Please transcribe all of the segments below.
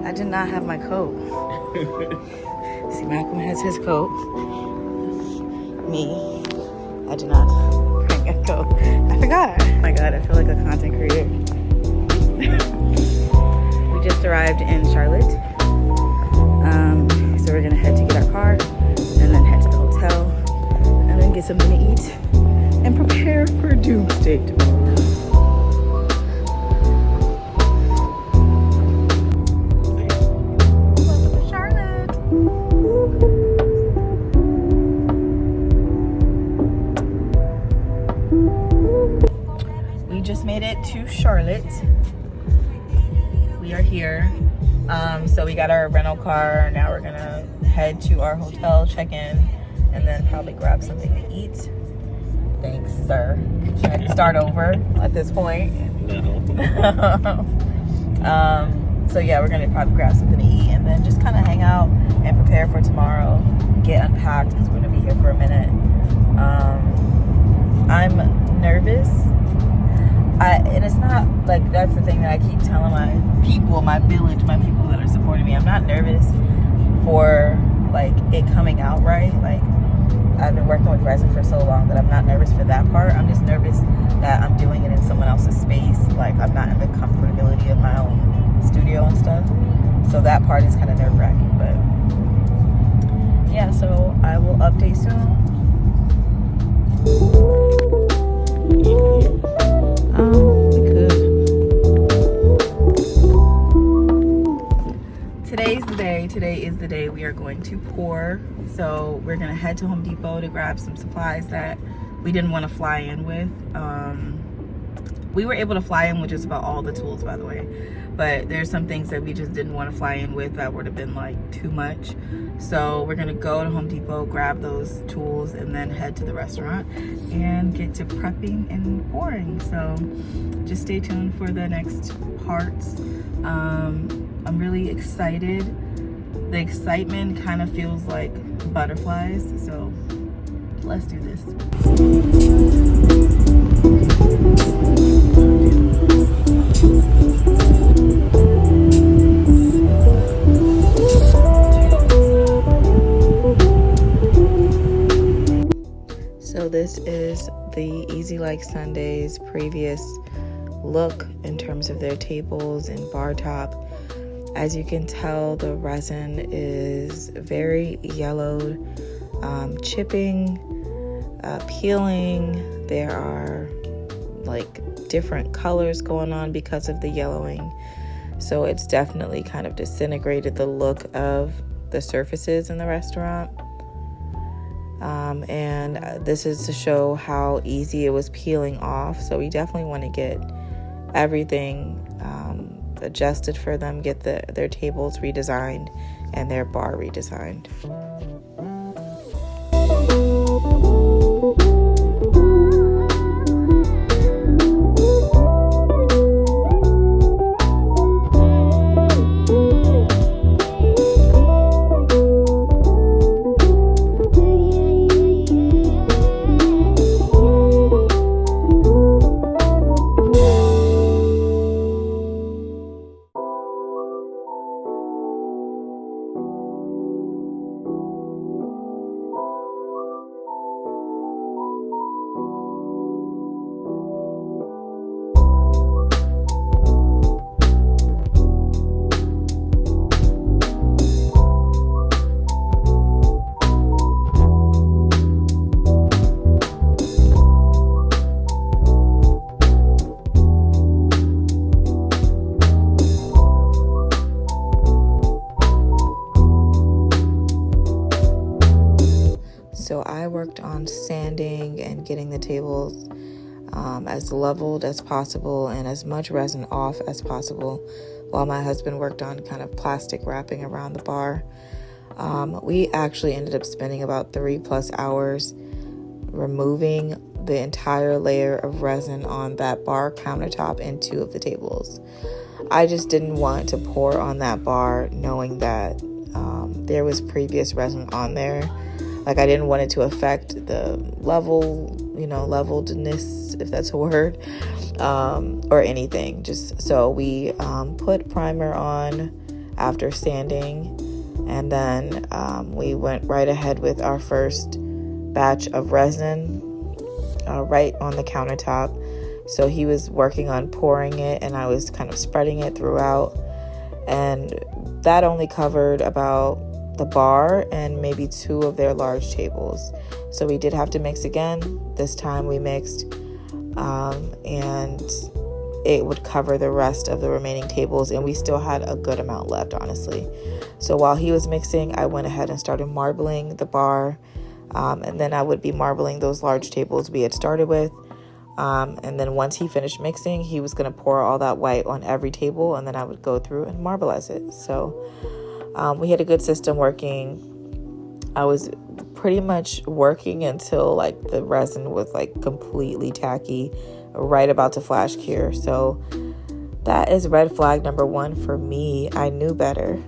I did not have my coat. See, Malcolm has his coat. Me, I did not bring a coat. I forgot. Oh my God, I feel like a content creator. We just arrived in Charlotte. So we're gonna head to get our car and then head to the hotel and then get something to eat and prepare for doomsday tomorrow. Welcome to Charlotte. We just made it to Charlotte. We are here. So we got our rental car. Now we're gonna head to our hotel, check in, and then probably grab something to eat. Thanks, sir. Should I start over at this point? No. So yeah, we're gonna probably grab something to eat and then just kind of hang out and prepare for tomorrow. Get unpacked because we're gonna be here for a minute. I'm nervous. And it's not like, that's the thing that I keep telling my people, my village, my people that are supporting me. I'm not nervous for like it coming out right. Like, I've been working with resin for so long that I'm not nervous for that part. I'm just nervous that I'm doing it in someone else's space. Like, I'm not in the comfortability of my own studio and stuff. So that part is kind of nerve-wracking. But yeah, so I will update soon. We could. Today's the day. Today is the day we are going to pour. So we're gonna head to Home Depot to grab some supplies that we didn't want to fly in with. We were able to fly in with just about all the tools, by the way, but there's some things that we just didn't want to fly in with that would have been like too much. So we're gonna go to Home Depot, grab those tools, and then head to the restaurant and get to prepping and pouring. So just stay tuned for the next parts. I'm really excited. The excitement kind of feels like butterflies, so let's do this. So this is the Easy Like Sundays previous look in terms of their tables and bar top. As you can tell, the resin is very yellowed, chipping, peeling. There are like different colors going on because of the yellowing. So it's definitely kind of disintegrated the look of the surfaces in the restaurant. And this is to show how easy it was peeling off. So we definitely want to get everything adjusted for them, get their tables redesigned and their bar redesigned. So I worked on sanding and getting the tables as leveled as possible and as much resin off as possible, while my husband worked on kind of plastic wrapping around the bar. We actually ended up spending about 3+ hours removing the entire layer of resin on that bar countertop and 2 of the tables. I just didn't want to pour on that bar knowing that there was previous resin on there. Like, I didn't want it to affect the leveledness, if that's a word, or anything. Just so we put primer on, after sanding. And then we went right ahead with our first batch of resin right on the countertop. So he was working on pouring it and I was kind of spreading it throughout. And that only covered about the bar and maybe 2 of their large tables. So we did have to mix again. This time we mixed and it would cover the rest of the remaining tables, and we still had a good amount left, honestly. So while he was mixing, I went ahead and started marbling the bar, and then I would be marbling those large tables we had started with. And then once he finished mixing, he was going to pour all that white on every table, and then I would go through and marbleize it. So we had a good system working. I was pretty much working until like the resin was like completely tacky, right about to flash cure. So that is red flag number 1 for me. I knew better,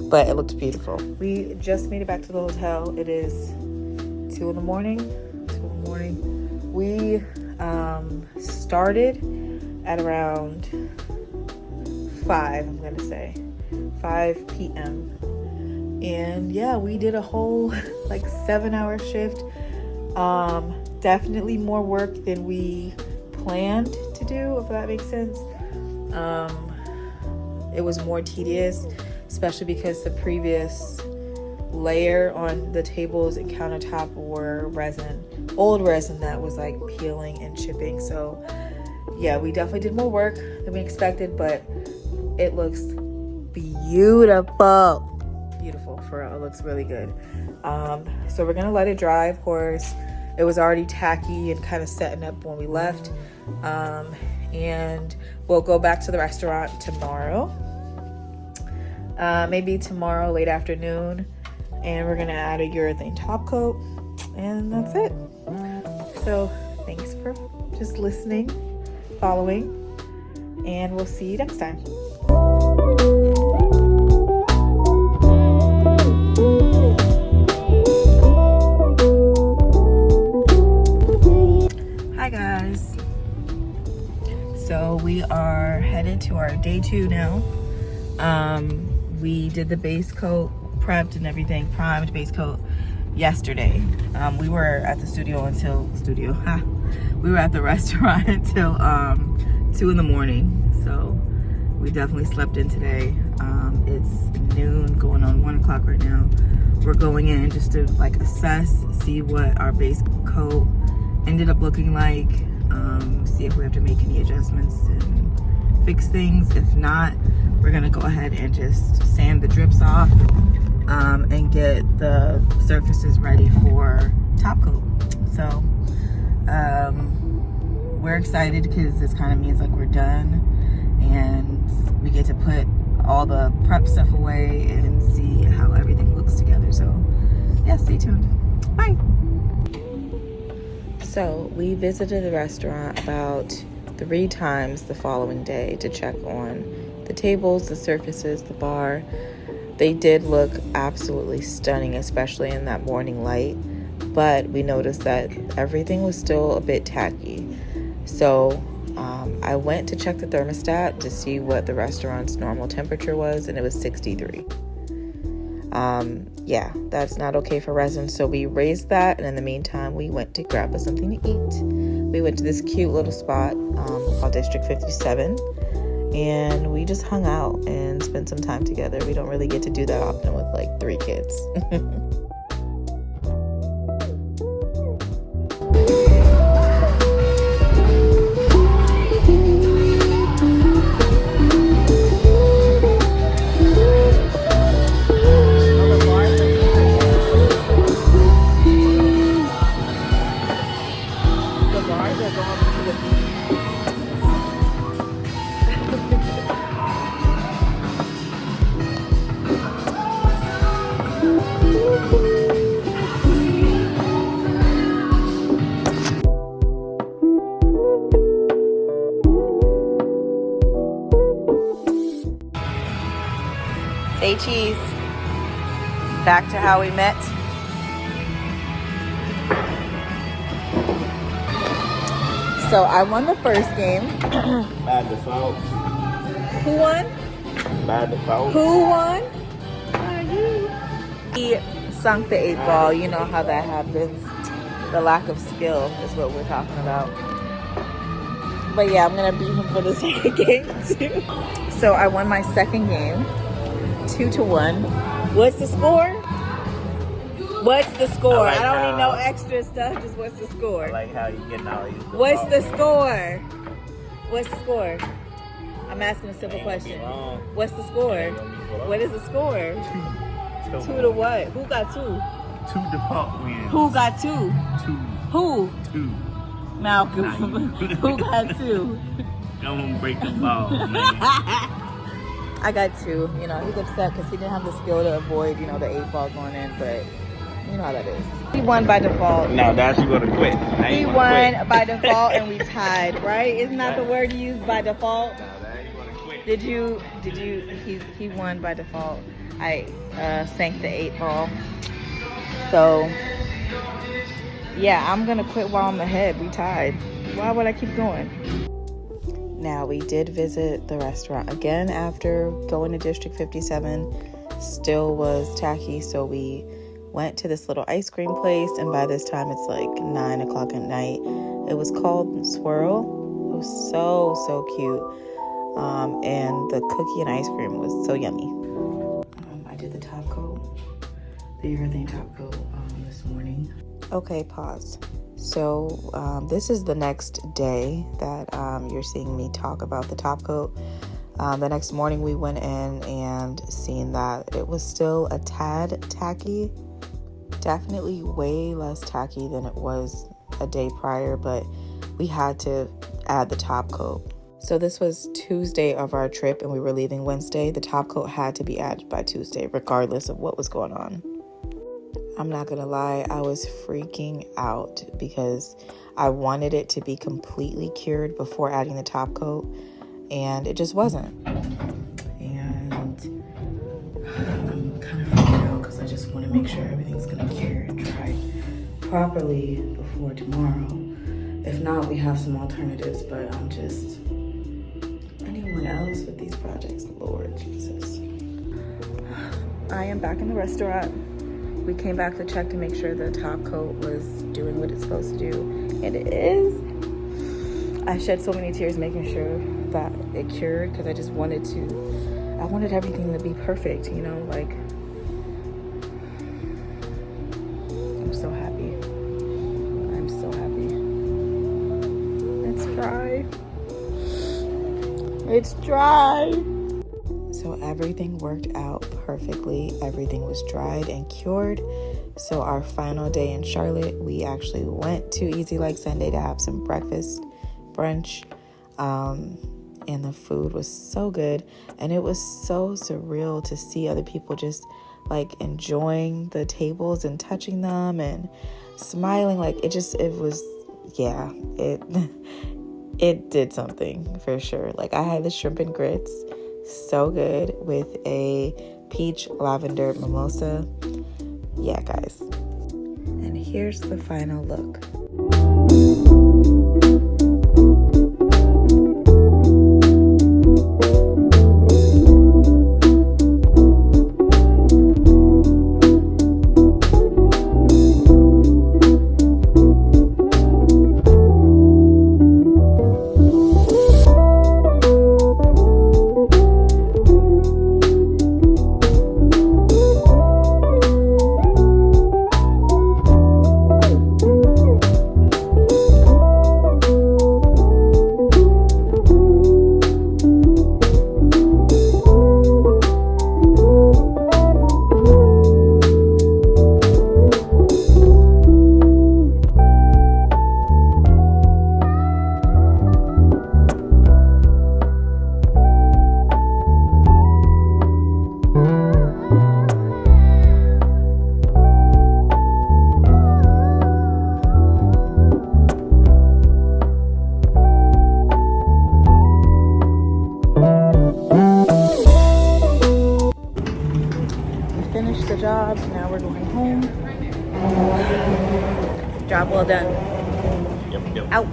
but it looked beautiful. We just made it back to the hotel. It is 2 in the morning. We started at around 5, I'm gonna say 5 p.m. And yeah, we did a whole like 7-hour shift. Definitely more work than we planned to do, if that makes sense. It was more tedious, especially because the previous layer on the tables and countertop were old resin that was like peeling and chipping. So yeah, we definitely did more work than we expected, but it looks beautiful for real. It looks really good. So we're gonna let it dry. Of course, it was already tacky and kind of setting up when we left, and we'll go back to the restaurant tomorrow, maybe tomorrow late afternoon, and we're gonna add a urethane top coat, and that's it. So thanks for just listening, following, and we'll see you next time. Hi guys. So we are headed to our day 2 now. We did the base coat, prepped and everything, primed base coat yesterday. We were at the we were at the restaurant until 2 in the morning. So we definitely slept in today. It's noon, going on 1 o'clock right now. We're going in just to like assess, see what our base coat ended up looking like, see if we have to make any adjustments and fix things. If not, we're gonna go ahead and just sand the drips off and get the surfaces ready for top coat. So we're excited because this kind of means like we're done and we get to put all the prep stuff away and see how everything looks together. So yeah, stay tuned. Bye. So we visited the restaurant about 3 times the following day to check on the tables, the surfaces, the bar. They did look absolutely stunning, especially in that morning light, but we noticed that everything was still a bit tacky. So I went to check the thermostat to see what the restaurant's normal temperature was, and it was 63. Yeah, that's not okay for resin, so we raised that, and in the meantime we went to grab us something to eat. We went to this cute little spot called District 57, and we just hung out and spent some time together. We don't really get to do that often with like 3 kids. Say cheese. Back to how we met. So I won the first game. Add the salt. Who won? By default. Who won? He sunk the 8-ball. You know how that happens. The lack of skill is what we're talking about. But yeah, I'm gonna beat him for the second game too. So I won my second game, 2-1. What's the score? What's the score? I, like I don't need no extra stuff. Just what's the score? I like how you getting all these. What's the score? What's the score? I'm asking a simple question. What's the score? What is the score? 2 to what? Who got 2? 2 default wins. Who got 2? 2. Who? 2. Malcolm. Who got 2? Don't break the ball, man. I got 2. You know, he's upset because he didn't have the skill to avoid, you know, the 8-ball going in, but you know how that is. He won by default. No, that's you gonna quit. He won by default and we tied, right? Isn't that the word you used, by default? No, that you gonna quit. Did you, he won by default. I sank the 8-ball. So, yeah, I'm gonna quit while I'm ahead. We tied. Why would I keep going? Now, we did visit the restaurant again after going to District 57. Still was tacky, so we went to this little ice cream place, and by this time it's like 9 o'clock at night. It was called Swirl. It was so cute. And the cookie and ice cream was so yummy. I did the top coat, the urethane top coat this morning. Okay, pause. So this is the next day that you're seeing me talk about the top coat. The next morning we went in and seen that it was still a tad tacky. Definitely way less tacky than it was a day prior, but we had to add the top coat. So this was Tuesday of our trip and we were leaving Wednesday. The top coat had to be added by Tuesday, regardless of what was going on. I'm not gonna lie, I was freaking out because I wanted it to be completely cured before adding the top coat, and it just wasn't. And I'm kind of freaking out because I just want to make sure everything's gonna cure and dry properly before tomorrow. If not, we have some alternatives, but I'm just, anyone else with these projects, Lord Jesus. I am back in the restaurant. We came back to check to make sure the top coat was doing what it's supposed to do, and it is. I shed so many tears making sure that it cured because I just wanted everything to be perfect, you know, like, I'm so happy. I'm so happy. It's dry. It's dry. So everything worked out perfectly. Everything was dried and cured. So our final day in Charlotte, we actually went to Easy Like Sunday to have some breakfast, brunch. And the food was so good. And it was so surreal to see other people just like enjoying the tables and touching them and smiling. Like it did something for sure. Like I had the shrimp and grits, so good, with a peach lavender mimosa. Yeah, guys. And here's the final look. Job. Now we're going home. Job well done. Yep. Out.